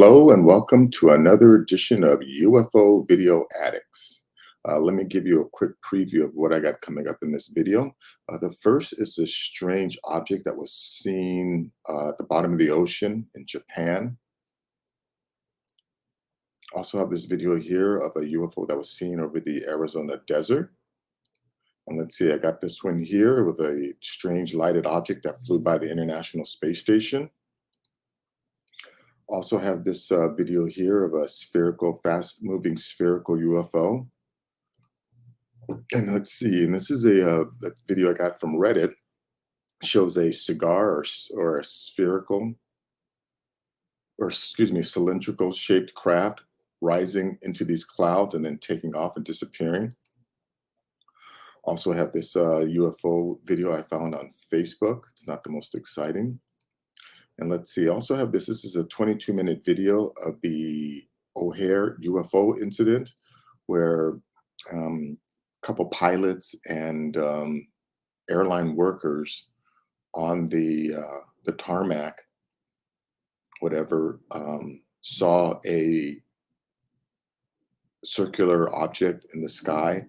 Hello and welcome to another edition of UFO Video Addicts. Let me give you a quick preview of what I got coming up in this video. The first is this strange object that was seen at the bottom of the ocean in Japan. Also have this video here of a UFO that was seen over the Arizona desert. And let's see, I got this one here with a strange lighted object that flew by the International Space Station. Also have this video here of a spherical, fast-moving spherical UFO. And let's see, and this is a video I got from Reddit. It shows a cigar or a spherical, or excuse me, cylindrical shaped craft rising into these clouds and then taking off and disappearing. Also have this UFO video I found on Facebook. It's not the most exciting. And let's see, I also have this. This is a 22-minute video of the O'Hare UFO incident where a couple pilots and airline workers on the tarmac, whatever, saw a circular object in the sky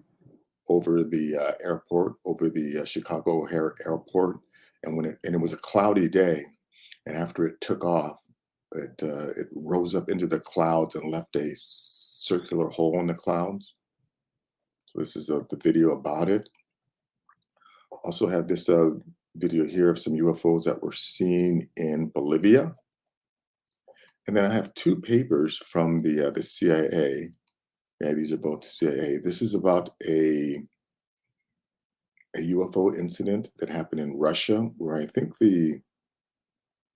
over the airport, over the Chicago O'Hare Airport, and it was a cloudy day. And after it took off, it rose up into the clouds and left a circular hole in the clouds. So this is the video about it. Also have this video here of some UFOs that were seen in Bolivia. And then I have two papers from the CIA. Yeah, these are both CIA. This is about a UFO incident that happened in Russia, where I think the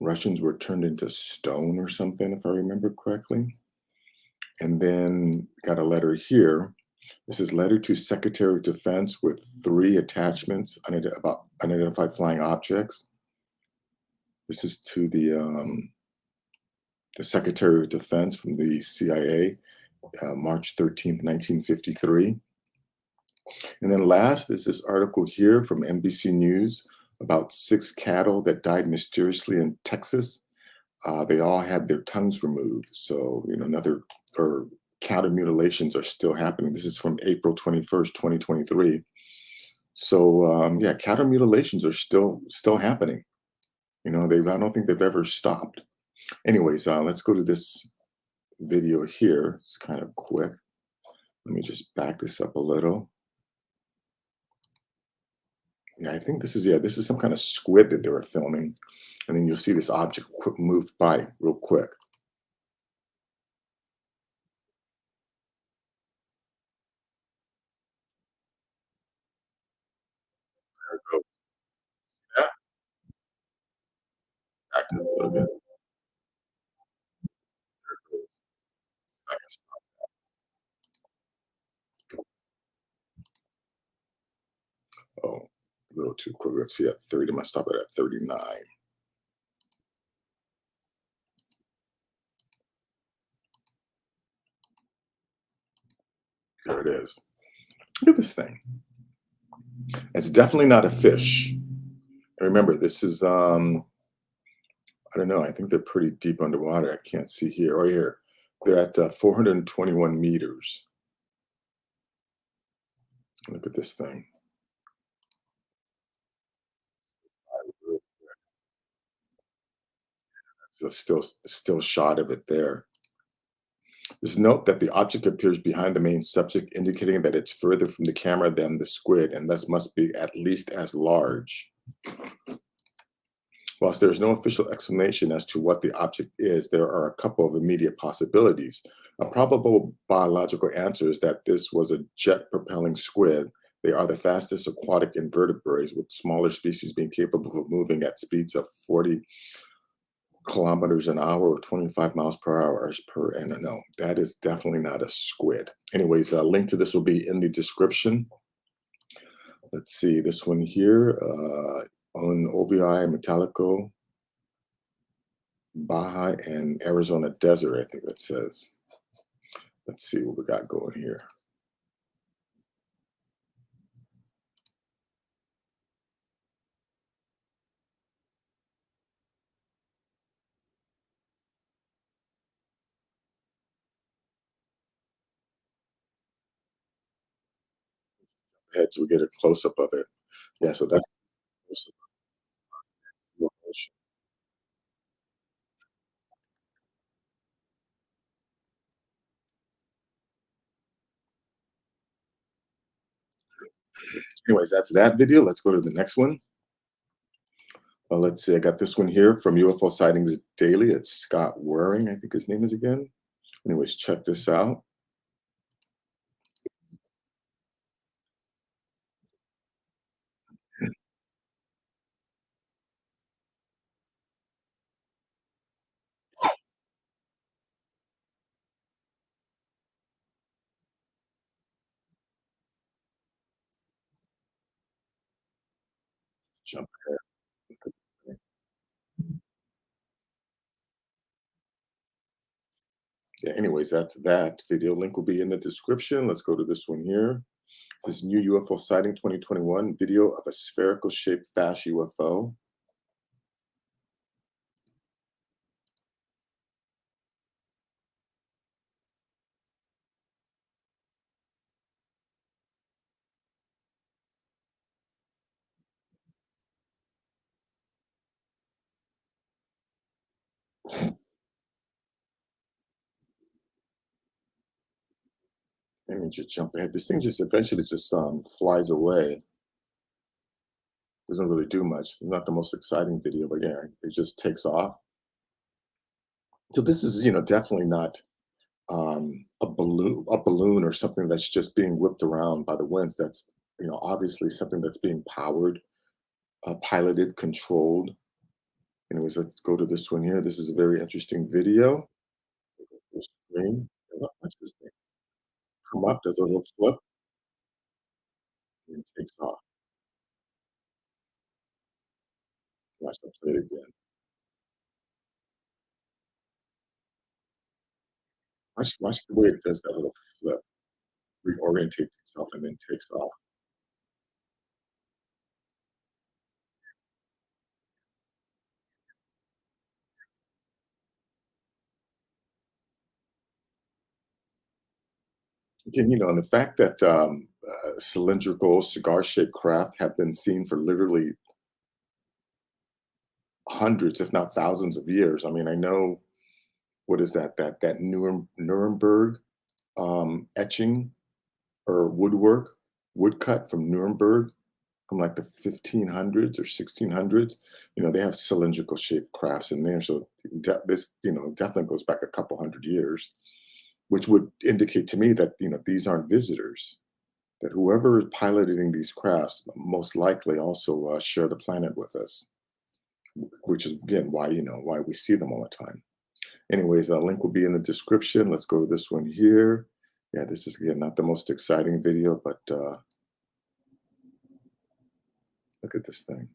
Russians were turned into stone or something, if I remember correctly. And then got a letter here. This is letter to Secretary of Defense with 3 attachments about unidentified flying objects. This is to the Secretary of Defense from the CIA, March 13th, 1953. And then last is this article here from NBC News about 6 cattle that died mysteriously in Texas. They all had their tongues removed. So, cattle mutilations are still happening. This is from April 21st, 2023. So, yeah, cattle mutilations are still happening. I don't think they've ever stopped. Anyways, let's go to this video here. It's kind of quick. Let me just back this up a little. Yeah, I think this is some kind of squid that they were filming. And then you'll see this object move by real quick. There it goes. Yeah, back up a little bit. I can stop. Oh, a little too quick. Let's see at 30. I'm gonna stop it at 39. There it is. Look at this thing. It's definitely not a fish. And remember, this is I don't know. I think they're pretty deep underwater. I can't see here. Oh, here. They're at 421 meters. Look at this thing. There's a still shot of it there. Just note that the object appears behind the main subject, indicating that it's further from the camera than the squid and thus must be at least as large. Whilst there is no official explanation as to what the object is, there are a couple of immediate possibilities. A probable biological answer is that this was a jet-propelling squid. They are the fastest aquatic invertebrates, with smaller species being capable of moving at speeds of 40 kilometers an hour or 25 miles per hour per annum. No, that is definitely not a squid. Anyways, a link to this will be in the description. Let's see this one here. On OVI, Metallico, Baja, and Arizona Desert, I think that says. Let's see what we got going here. head so we get a close up of it. Yeah, so that's anyways, that's that video. Let's go to the next one. Let's see. I got this one here from UFO Sightings Daily. It's Scott Waring, I think his name is again. Anyways, check this out. Jump ahead. Yeah, anyways, that's that. Video link will be in the description. Let's go to this one here. This is new UFO sighting 2021 video of a spherical shaped fast UFO. Let me just jump ahead. This thing just eventually just flies away. Doesn't really do much. It's not the most exciting video, but yeah, it just takes off. So this is, definitely not a balloon or something that's just being whipped around by the winds. That's, obviously something that's being powered, piloted, controlled. Anyways, let's go to this one here. This is a very interesting video. Full screen. Watch this thing come up, does a little flip, and takes off. Watch them play it again. Watch the way it does that little flip, reorientates itself, and then takes off. Again, and the fact that cylindrical, cigar-shaped craft have been seen for literally hundreds, if not thousands, of years. I mean, I know what is that Nuremberg etching or woodcut from Nuremberg from like the 1500s or 1600s. They have cylindrical shaped crafts in there, so this definitely goes back a couple hundred years, which would indicate to me that these aren't visitors. That whoever is piloting these crafts most likely also share the planet with us, which is again why we see them all the time. Anyways, that link will be in the description. Let's go to this one here. Yeah, this is again not the most exciting video, but look at this thing.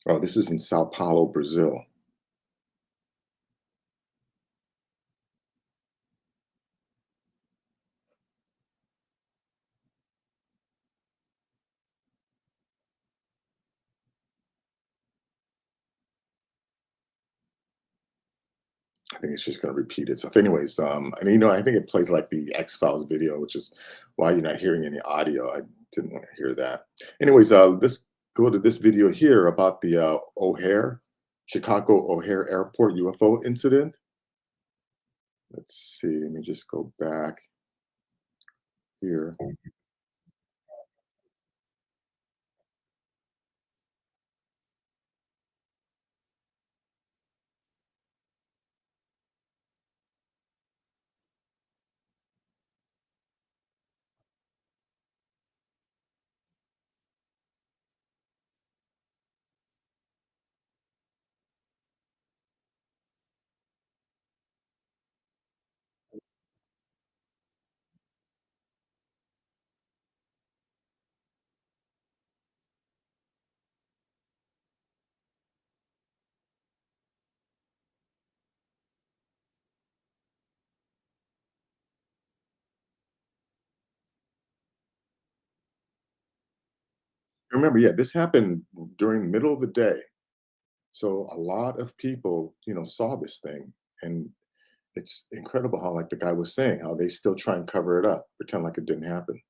Oh, this is in Sao Paulo, Brazil. I think it's just going to repeat itself. Anyways, and I think it plays like the X Files video, which is why you're not hearing any audio. I didn't want to hear that. Anyways, let's go to this video here about the Chicago O'Hare Airport UFO incident. Let's see. Let me just go back here. Remember, yeah, this happened during the middle of the day. So a lot of people, saw this thing. And it's incredible how, like the guy was saying, how they still try and cover it up, pretend like it didn't happen.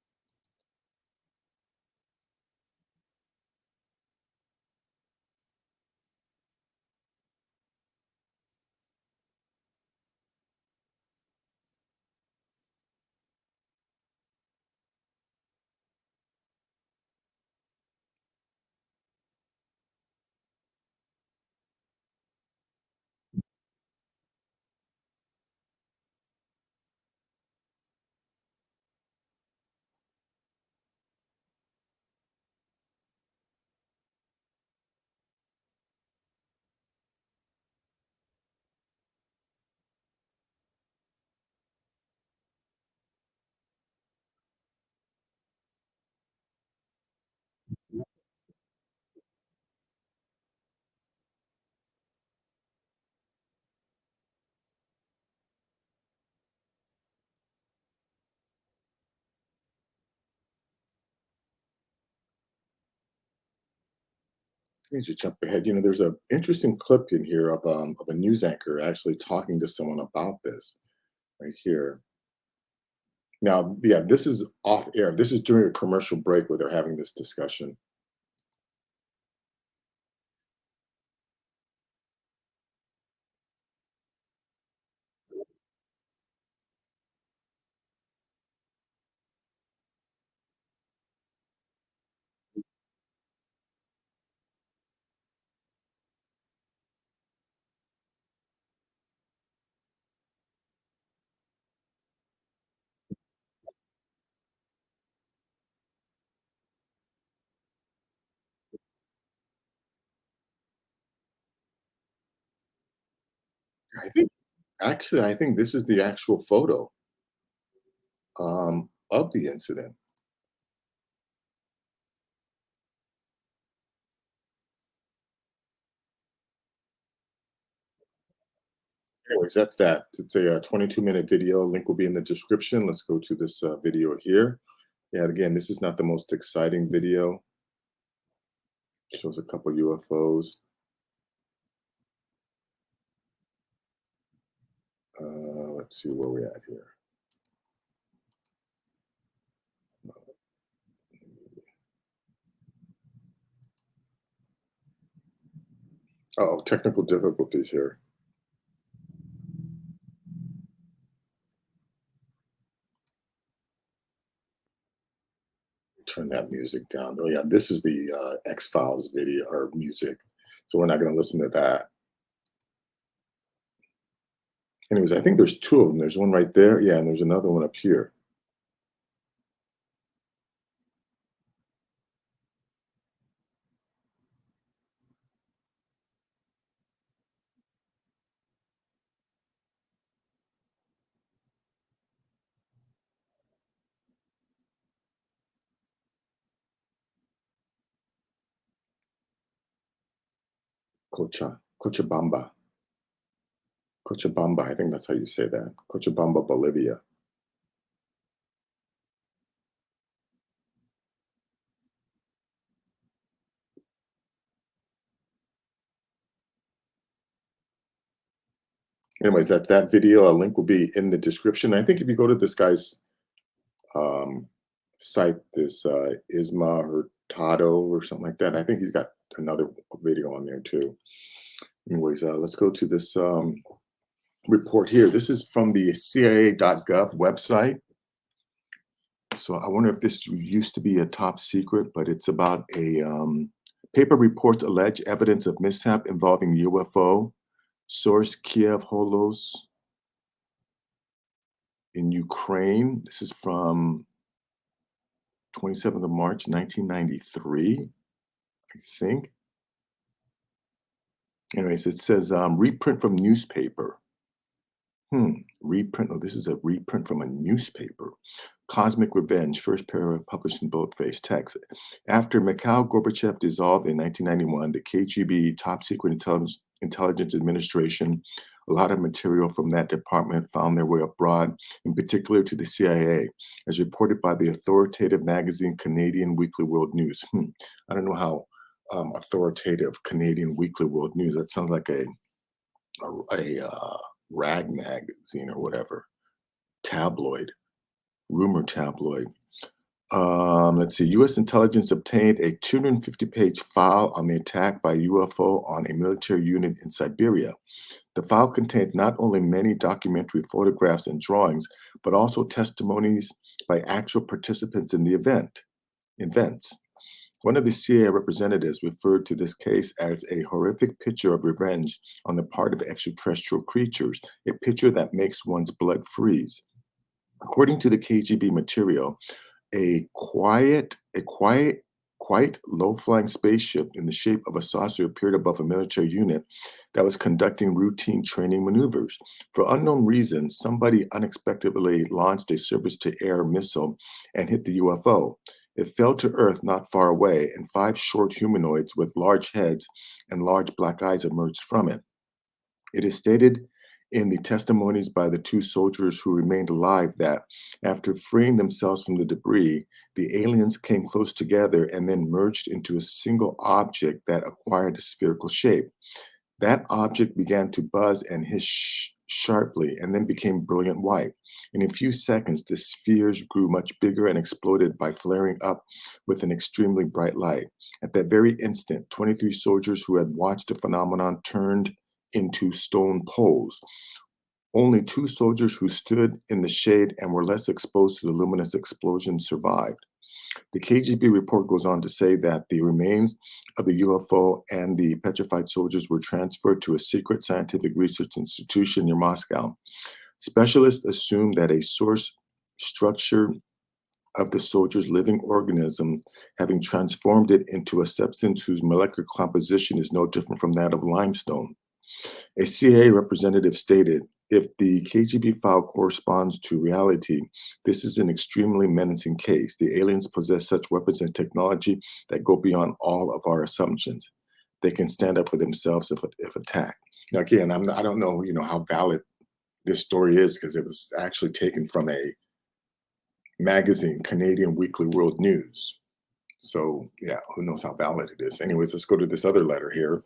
Let me just jump ahead. There's an interesting clip in here of a news anchor actually talking to someone about this right here. Now, yeah, this is off air. This is during a commercial break where they're having this discussion. I think I think this is the actual photo of the incident. Anyways, that's that. It's a 22-minute video. Link will be in the description. Let's go to this video here. Yeah, again, this is not the most exciting video. Shows a couple UFOs. Let's see where we're at here. Oh, technical difficulties here. Turn that music down. Oh yeah, this is the X-Files video or music. So we're not going to listen to that. Anyways, I think there's two of them. There's one right there. Yeah, and there's another one up here. Cochabamba. Cochabamba, I think that's how you say that. Cochabamba, Bolivia. Anyways, that's that video. A link will be in the description. I think if you go to this guy's um, site, this Isma Hurtado or something like that, I think he's got another video on there too. Anyways, let's go to this report here. This is from the CIA.gov website. So I wonder if this used to be a top secret, but it's about a paper reports allege evidence of mishap involving UFO. Source Kiev Holos in Ukraine. This is from 27th of March, 1993, I think. Anyways, it says reprint from newspaper. Reprint. Oh, this is a reprint from a newspaper. Cosmic Revenge, first paragraph published in boldface text. After Mikhail Gorbachev dissolved in 1991, the KGB, Top Secret Intelligence Administration, a lot of material from that department found their way abroad, in particular to the CIA, as reported by the authoritative magazine Canadian Weekly World News. I don't know how authoritative Canadian Weekly World News. That sounds like a rag magazine or whatever, tabloid, rumor tabloid. Let's see. U.S. intelligence obtained a 250-page file on the attack by UFO on a military unit in Siberia. The file contained not only many documentary photographs and drawings, but also testimonies by actual participants in the events. One of the CIA representatives referred to this case as a horrific picture of revenge on the part of extraterrestrial creatures, a picture that makes one's blood freeze. According to the KGB material, a quiet, low-flying spaceship in the shape of a saucer appeared above a military unit that was conducting routine training maneuvers. For unknown reasons, somebody unexpectedly launched a surface-to-air missile and hit the UFO. It fell to Earth not far away, and 5 short humanoids with large heads and large black eyes emerged from it. It is stated in the testimonies by the 2 soldiers who remained alive that, after freeing themselves from the debris, the aliens came close together and then merged into a single object that acquired a spherical shape. That object began to buzz and hiss sharply and then became brilliant white. In a few seconds, the spheres grew much bigger and exploded by flaring up with an extremely bright light. At that very instant, 23 soldiers who had watched the phenomenon turned into stone poles. Only 2 soldiers who stood in the shade and were less exposed to the luminous explosion survived. The KGB report goes on to say that the remains of the UFO and the petrified soldiers were transferred to a secret scientific research institution near Moscow. Specialists assume that a source structure of the soldiers' living organisms, having transformed it into a substance whose molecular composition is no different from that of limestone. A CIA representative stated, "If the KGB file corresponds to reality, this is an extremely menacing case. The aliens possess such weapons and technology that go beyond all of our assumptions. They can stand up for themselves if attacked." Now, again, I don't know, how valid this story is because it was actually taken from a magazine, Canadian Weekly World News. So, yeah, who knows how valid it is. Anyways, let's go to this other letter here.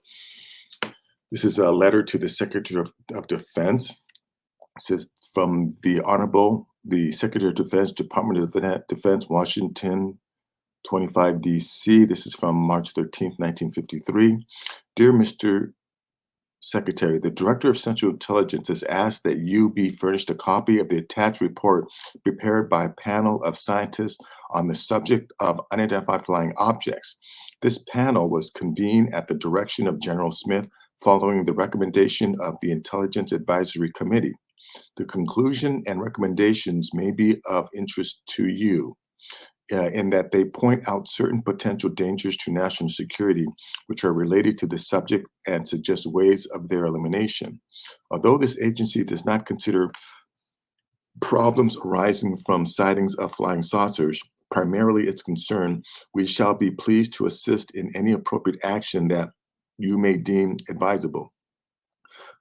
This is a letter to the Secretary of Defense. It says, from the Honorable, the Secretary of Defense, Department of Defense, Washington, 25 D.C. This is from March 13th, 1953. Dear Mr. Secretary, the Director of Central Intelligence has asked that you be furnished a copy of the attached report prepared by a panel of scientists on the subject of unidentified flying objects. This panel was convened at the direction of General Smith following the recommendation of the Intelligence Advisory Committee. The conclusion and recommendations may be of interest to you in that they point out certain potential dangers to national security, which are related to the subject and suggest ways of their elimination. Although this agency does not consider problems arising from sightings of flying saucers primarily its concern, we shall be pleased to assist in any appropriate action that you may deem advisable.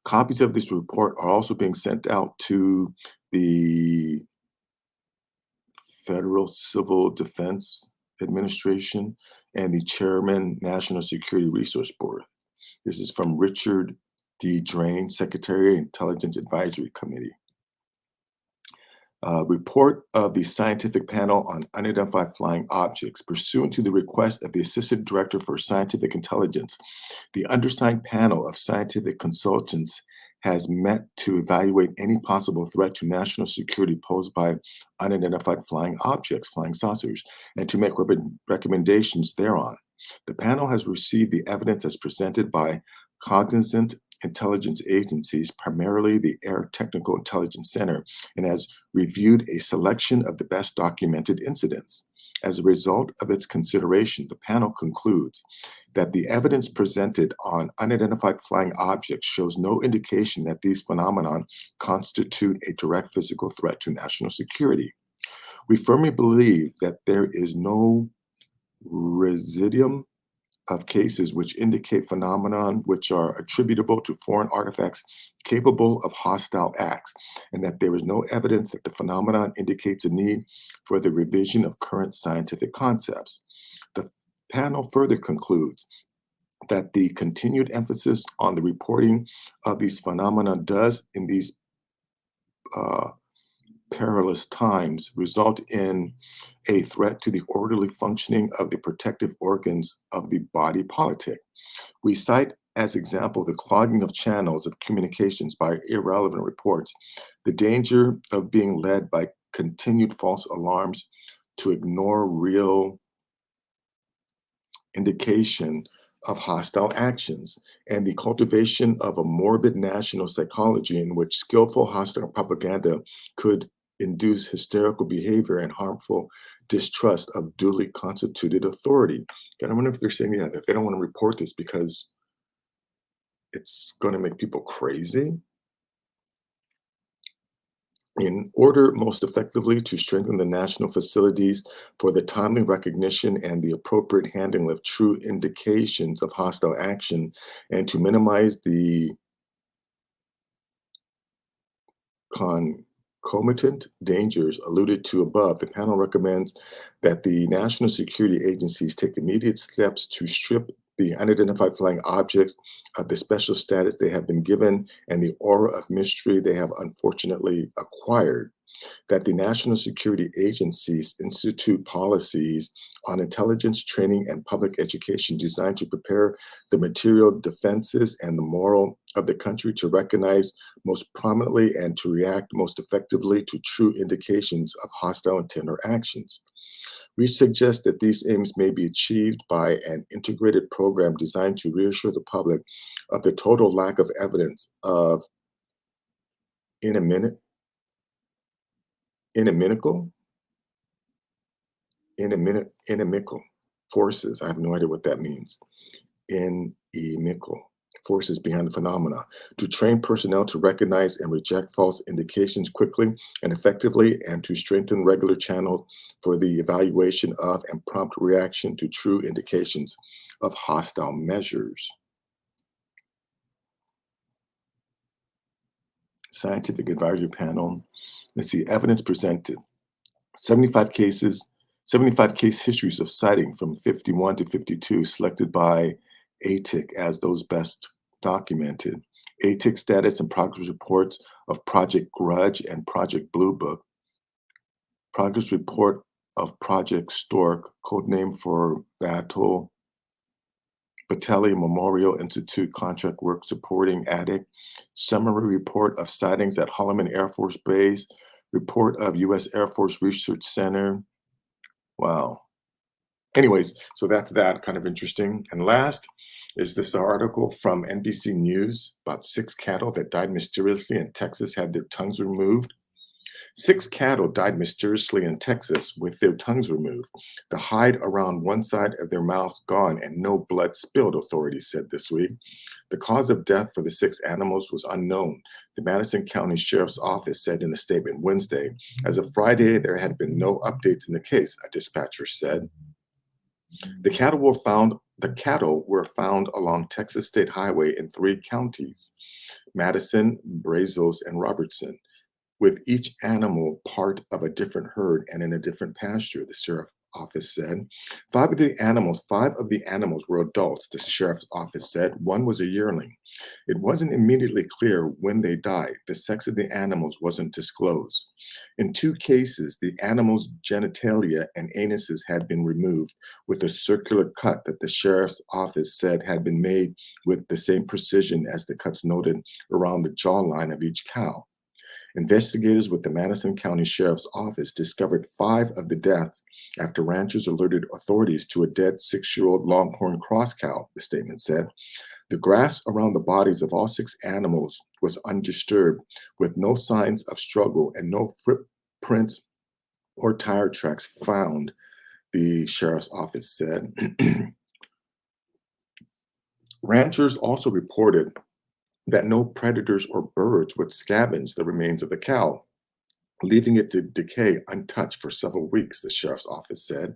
Copies of this report are also being sent out to the Federal Civil Defense Administration and the Chairman, National Security Resource Board. This is from Richard D. Drain, Secretary, Intelligence Advisory Committee. Report of the Scientific Panel on Unidentified Flying Objects. Pursuant to the request of the Assistant Director for Scientific Intelligence, the undersigned panel of scientific consultants has met to evaluate any possible threat to national security posed by unidentified flying objects, flying saucers, and to make recommendations thereon. The panel has received the evidence as presented by cognizant intelligence agencies, primarily the Air Technical Intelligence Center, and has reviewed a selection of the best documented incidents. As a result of its consideration, the panel concludes that the evidence presented on unidentified flying objects shows no indication that these phenomena constitute a direct physical threat to national security. We firmly believe that there is no residuum of cases which indicate phenomenon which are attributable to foreign artifacts capable of hostile acts, and that there is no evidence that the phenomenon indicates a need for the revision of current scientific concepts. The panel further concludes that the continued emphasis on the reporting of these phenomena does in these uh, perilous times result in a threat to the orderly functioning of the protective organs of the body politic. We cite as example the clogging of channels of communications by irrelevant reports, the danger of being led by continued false alarms to ignore real indication of hostile actions, and the cultivation of a morbid national psychology in which skillful hostile propaganda could induce hysterical behavior and harmful distrust of duly constituted authority. And I wonder if they're saying, yeah, that they don't want to report this because it's going to make people crazy. In order most effectively to strengthen the national facilities for the timely recognition and the appropriate handling of true indications of hostile action, and to minimize the concomitant dangers alluded to above, the panel recommends that the national security agencies take immediate steps to strip the unidentified flying objects of the special status they have been given and the aura of mystery they have unfortunately acquired, that the national security agencies institute policies on intelligence training and public education designed to prepare the material defenses and the moral of the country to recognize most prominently and to react most effectively to true indications of hostile intent or actions. We suggest that these aims may be achieved by an integrated program designed to reassure the public of the total lack of evidence of inimical inimical inimical forces. I have no idea what that means. Inimical forces behind the phenomena, to train personnel to recognize and reject false indications quickly and effectively, and to strengthen regular channels for the evaluation of and prompt reaction to true indications of hostile measures. Scientific Advisory Panel. Let's see, evidence presented. 75 cases, 75 case histories of sighting from 51 to 52 selected by ATIC as those best documented. ATIC status and progress reports of Project Grudge and Project Blue Book. Progress report of Project Stork, codename for Battle Battelle Memorial Institute contract work supporting ATIC. Summary report of sightings at Holloman Air Force Base. Report of U.S. Air Force Research Center. Wow. Anyways, so that's that, kind of interesting. And last is this article from NBC News about 6 cattle that died mysteriously in Texas had their tongues removed. 6 cattle died mysteriously in Texas with their tongues removed, the hide around one side of their mouths gone, and no blood spilled, authorities said this week. The cause of death for the 6 animals was unknown, the Madison County Sheriff's Office said in a statement Wednesday. As of Friday, there had been no updates in the case, a dispatcher said. The cattle were found along Texas State Highway in 3 counties, Madison, Brazos, and Robertson, with each animal part of a different herd and in a different pasture, the sheriff's office said. Five of the animals were adults, the sheriff's office said. One was a yearling. It wasn't immediately clear when they died. The sex of the animals wasn't disclosed. In 2 cases, the animals' genitalia and anuses had been removed with a circular cut that the sheriff's office said had been made with the same precision as the cuts noted around the jawline of each cow. Investigators with the Madison County Sheriff's Office discovered 5 of the deaths after ranchers alerted authorities to a dead 6-year-old longhorn cross cow, the statement said. The grass around the bodies of all 6 animals was undisturbed, with no signs of struggle and no footprints or tire tracks found, the sheriff's office said. Ranchers also reported that no predators or birds would scavenge the remains of the cow, leaving it to decay untouched for several weeks, the sheriff's office said.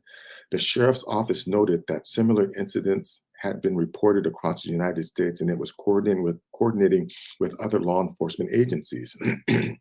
The sheriff's office noted that similar incidents had been reported across the United States, and it was coordinating with other law enforcement agencies. In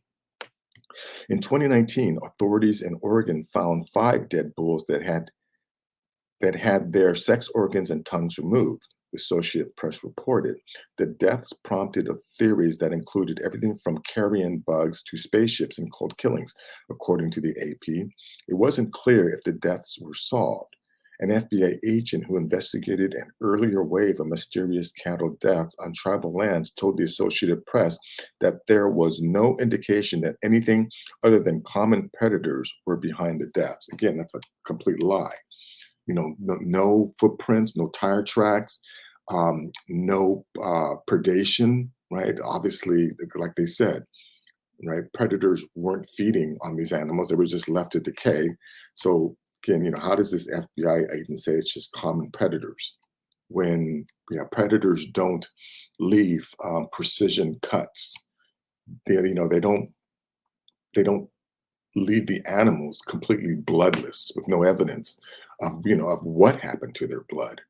2019, authorities in Oregon found 5 dead bulls that had their sex organs and tongues removed. the Associated Press reported. The deaths prompted of theories that included everything from carrion bugs to spaceships and cold killings, according to the AP. It wasn't clear if the deaths were solved. An FBI agent who investigated an earlier wave of mysterious cattle deaths on tribal lands told the Associated Press that there was no indication that anything other than common predators were behind the deaths. Again, that's a complete lie. No footprints, no tire tracks, no predation, right? Obviously, like they said, right? Predators weren't feeding on these animals; they were just left to decay. So again, how does this FBI agent say it's just common predators when predators don't leave precision cuts? They don't leave the animals completely bloodless with no evidence of what happened to their blood.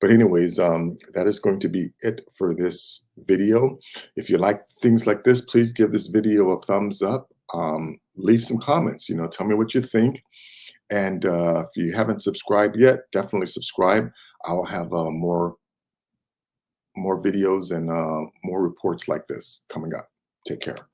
But anyways, that is going to be it for this video. If you like things like this, please give this video a thumbs up. Leave some comments. Tell me what you think. And if you haven't subscribed yet, definitely subscribe. I'll have more videos and more reports like this coming up. Take care.